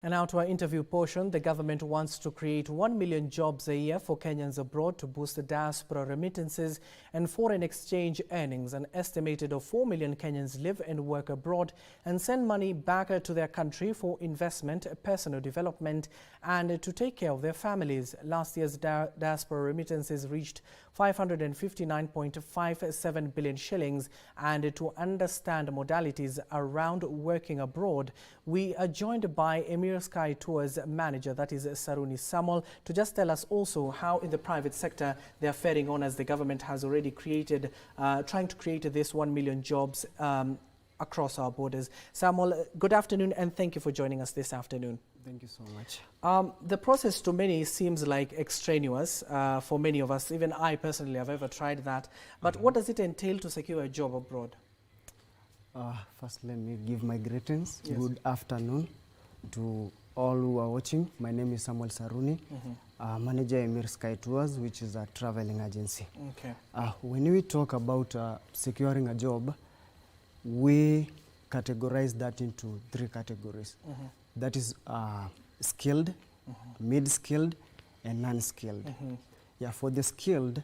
And now to our interview portion. The government wants to create 1 million jobs a year for Kenyans abroad to boost the diaspora remittances and foreign exchange earnings. An estimated of 4 million Kenyans live and work abroad and send money back to their country for investment, personal development, and to take care of their families. Last year's diaspora remittances reached 559.57 billion shillings. And to understand modalities around working abroad, we are joined by EMIR Sky Tours manager, that is SARUNI SAMWEL, to just tell us also how in the private sector they are faring on, as the government has already created, trying to create this 1 million jobs across our borders. SAMWEL, good afternoon and thank you for joining us this afternoon. Thank you so much. The process to many seems like extraneous for many of us. Even I personally have ever tried that. But what does it entail to secure a job abroad? First, let me give my greetings. Yes. Good afternoon to all who are watching. My name is SAMWEL SARUNI, manager EMIR Sky Tours, which is a traveling agency. Okay. When we talk about securing a job, we categorize that into 3 categories. That is skilled, mid-skilled, and non-skilled. Yeah, for the skilled,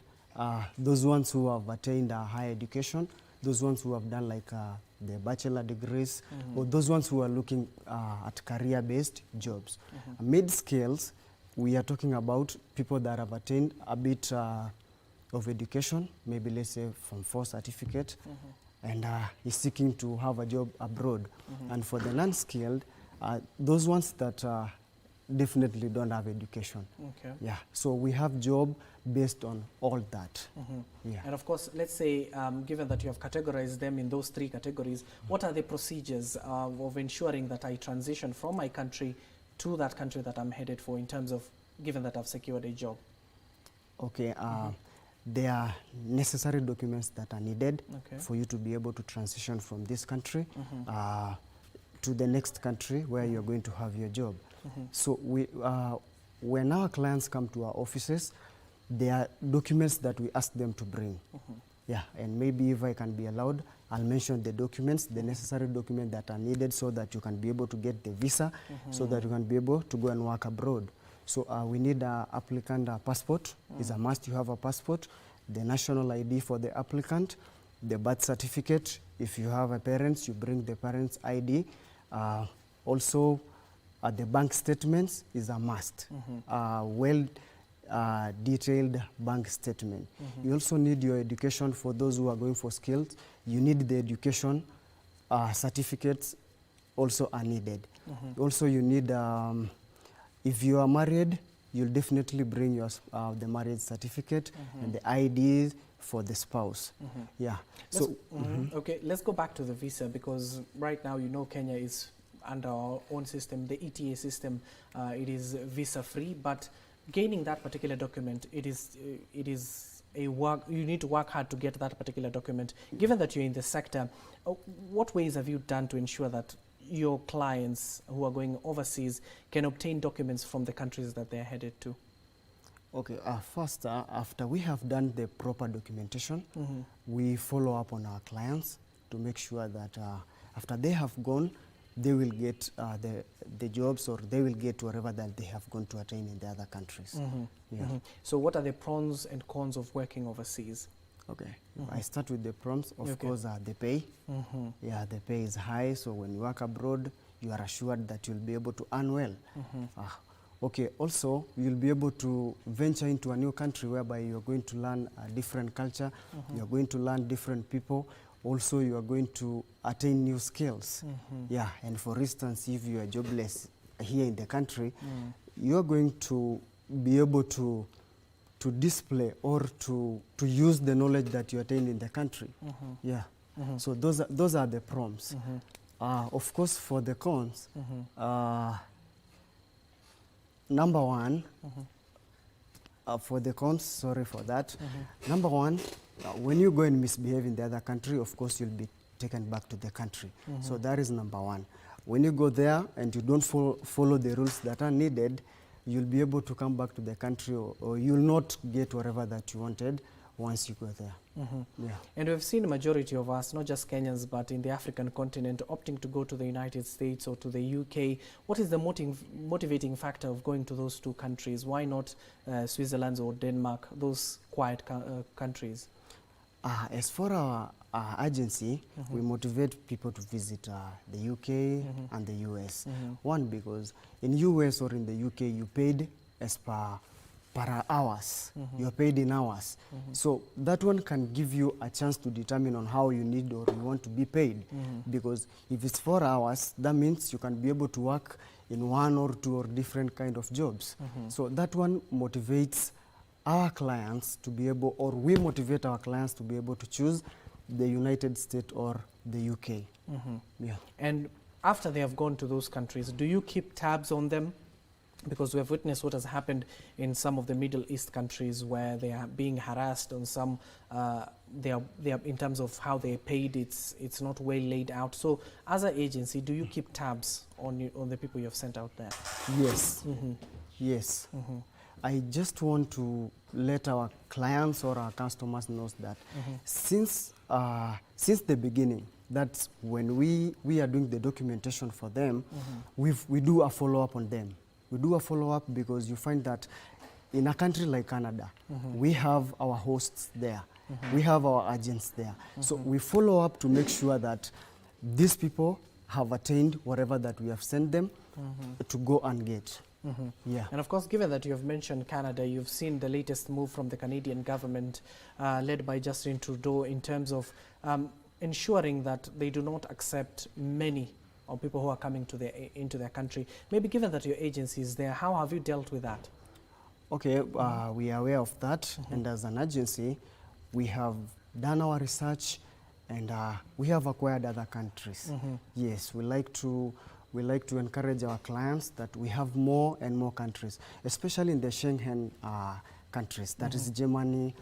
those ones who have attained a higher education, those ones who have done like the bachelor degrees, or those ones who are looking at career-based jobs. Mid-skills, we are talking about people that have attained a bit of education, maybe let's say from 4 certificate, and is seeking to have a job abroad. And for the non-skilled, those ones that definitely don't have education. Okay. Yeah, so we have job based on all that. Yeah. And of course, let's say, given that you have categorized them in those 3 categories, what are the procedures of ensuring that I transition from my country to that country that I'm headed for, in terms of, given that I've secured a job? Okay, there are necessary documents that are needed for you to be able to transition from this country to the next country where you're going to have your job. So we, when our clients come to our offices, there are documents that we ask them to bring. Yeah, and maybe if I can be allowed, I'll mention the documents, the necessary documents that are needed so that you can be able to get the visa, so that you can be able to go and work abroad. So we need an applicant passport. It's a must you have a passport, the national ID for the applicant, the birth certificate. If you have a parents, you bring the parents' ID. Also, the bank statements is a must. Detailed bank statement. You also need your education. For those who are going for skills, you need the education certificates also are needed. Also, you need, if you are married, you'll definitely bring your the marriage certificate and the ID for the spouse. Yeah. Okay, let's go back to the visa, because right now, you know, Kenya is under our own system, the ETA system. It is visa free, but gaining that particular document, it is a work. You need to work hard to get that particular document. Given that you're in the sector, what ways have you done to ensure that your clients who are going overseas can obtain documents from the countries that they're headed to? Okay, first, after we have done the proper documentation, we follow up on our clients to make sure that after they have gone, they will get the jobs, or they will get wherever that they have gone to attain in the other countries. So what are the pros and cons of working overseas? Okay, I start with the pros. Of course, the pay. Yeah, the pay is high, so when you work abroad, you are assured that you'll be able to earn well. Okay, also, you'll be able to venture into a new country whereby you're going to learn a different culture, you're going to learn different people. Also, you are going to attain new skills. Yeah, and for instance, if you are jobless here in the country, you are going to be able to display or to use the knowledge that you attain in the country. Yeah. So those are the pros. Of course, for the cons, number one, for the cons, sorry for that. Number one, when you go and misbehave in the other country, of course, you'll be taken back to the country. So that is number one. When you go there and you don't follow the rules that are needed, you'll be able to come back to the country, or you'll not get whatever that you wanted, once you go there. Yeah. And we've seen a majority of us, not just Kenyans, but in the African continent, opting to go to the United States or to the UK. What is the motivating factor of going to those two countries? Why not Switzerland or Denmark, those quiet countries? As for our agency, we motivate people to visit the UK and the US. One, because in US or in the UK, you paid as per hours. You're paid in hours. So that one can give you a chance to determine on how you need or you want to be paid. Because if it's 4 hours, that means you can be able to work in 1 or 2 or different kind of jobs. So that one motivates our clients to be able, or we motivate our clients to be able to choose the United States or the UK. Yeah. And after they have gone to those countries, do you keep tabs on them? Because we have witnessed what has happened in some of the Middle East countries where they are being harassed on some, they are in terms of how they are paid, it's not well laid out. So as an agency, do you keep tabs on the people you have sent out there? Yes. Yes. I just want to let our clients or our customers know that since the beginning, that's when we are doing the documentation for them, we do a follow-up on them. We do a follow-up because you find that in a country like Canada, we have our hosts there. We have our agents there. So we follow up to make sure that these people have attained whatever that we have sent them to go and get. Yeah. And of course, given that you have mentioned Canada, you've seen the latest move from the Canadian government led by Justin Trudeau in terms of ensuring that they do not accept many of people who are coming to into their country. Maybe given that your agency is there, how have you dealt with that? Okay, we are aware of that, and as an agency, we have done our research and we have acquired other countries. Yes, we like to encourage our clients that we have more and more countries, especially in the Schengen countries, that is Germany,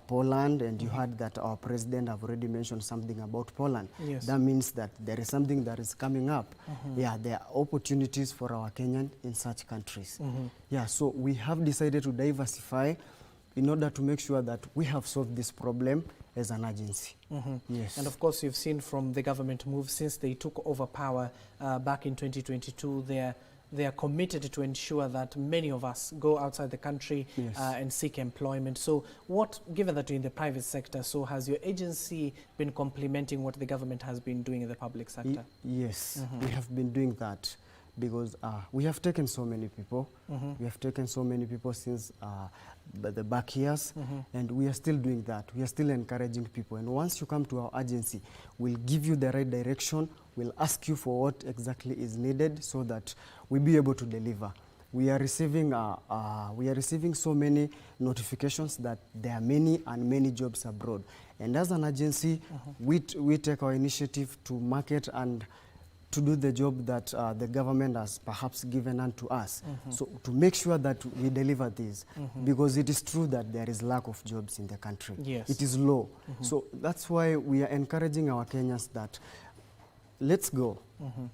Poland, and you heard that our president have already mentioned something about Poland. Yes. That means that there is something that is coming up. Yeah, there are opportunities for our Kenyan in such countries. Yeah, so we have decided to diversify in order to make sure that we have solved this problem as an agency. Yes. And of course, you've seen from the government move since they took over power back in 2022, they are committed to ensure that many of us go outside the country and seek employment. So given that you're in the private sector, so has your agency been complementing what the government has been doing in the public sector? Yes, we have been doing that because we have taken so many people. We have taken so many people since the back years, and we are still doing that. We are still encouraging people. And once you come to our agency, we'll give you the right direction. We'll ask you for what exactly is needed so that we'll be able to deliver. We are receiving so many notifications that there are many jobs abroad. And as an agency, we take our initiative to market and to do the job that the government has perhaps given unto us. So to make sure that we deliver these, because it is true that there is lack of jobs in the country. Yes. It is low. So that's why we are encouraging our Kenyans that let's go.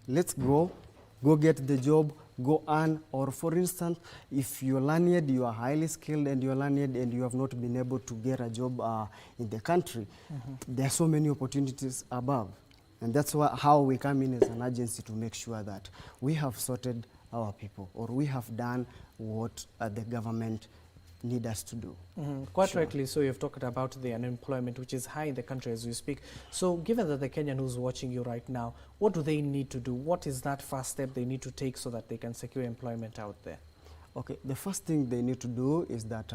Let's go get the job, go earn. Or for instance, if you're learned, you are highly skilled and you're learned and you have not been able to get a job in the country, there are so many opportunities above. And that's how we come in as an agency to make sure that we have sorted our people, or we have done what the government need us to do. Quite rightly so, you've talked about the unemployment, which is high in the country as we speak. So given that the Kenyan who's watching you right now, what do they need to do? What is that first step they need to take so that they can secure employment out there? Okay, the first thing they need to do is that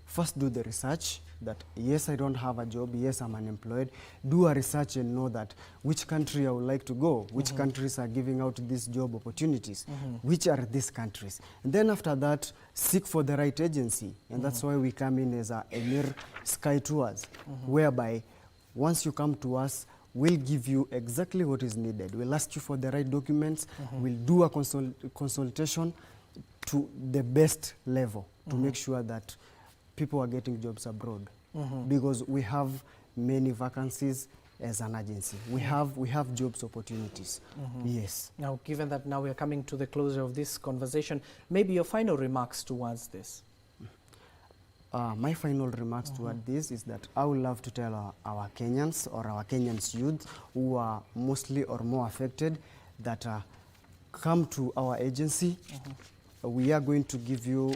first do the research that, yes, I don't have a job, yes, I'm unemployed. Do a research and know that which country I would like to go, which countries are giving out these job opportunities, which are these countries. And then after that, seek for the right agency. And that's why we come in as a EMIR Sky Tours, whereby once you come to us, we'll give you exactly what is needed. We'll ask you for the right documents. We'll do a consultation to the best level to make sure that people are getting jobs abroad, because we have many vacancies as an agency. We have jobs opportunities. Yes. Now, given that now we are coming to the closure of this conversation, maybe your final remarks towards this. my final remarks toward this is that I would love to tell our Kenyans or our Kenyans youth who are mostly or more affected that come to our agency. We are going to give you,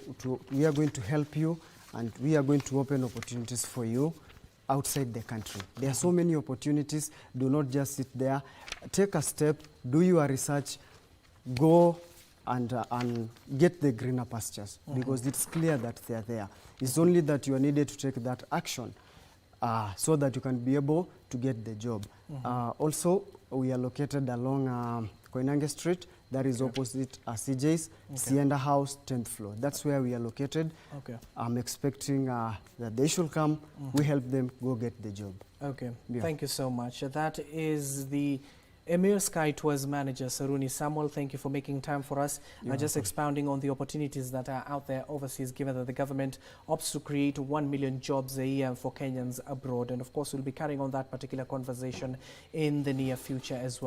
we are going to help you, and we are going to open opportunities for you outside the country. There are so many opportunities. Do not just sit there. Take a step, do your research, go and get the greener pastures, because it's clear that they are there. It's only that you are needed to take that action so that you can be able to get the job. Also, we are located along Koinange Street, that is opposite CJ's, Sienda House, 10th floor. That's where we are located. I'm expecting that they should come, we help them go get the job. Okay, thank you so much. That is the EMIR Sky Tours Manager, SARUNI. SAMWEL, thank you for making time for us. Just expounding on the opportunities that are out there overseas, given that the government opts to create 1 million jobs a year for Kenyans abroad. And of course, we'll be carrying on that particular conversation in the near future as well.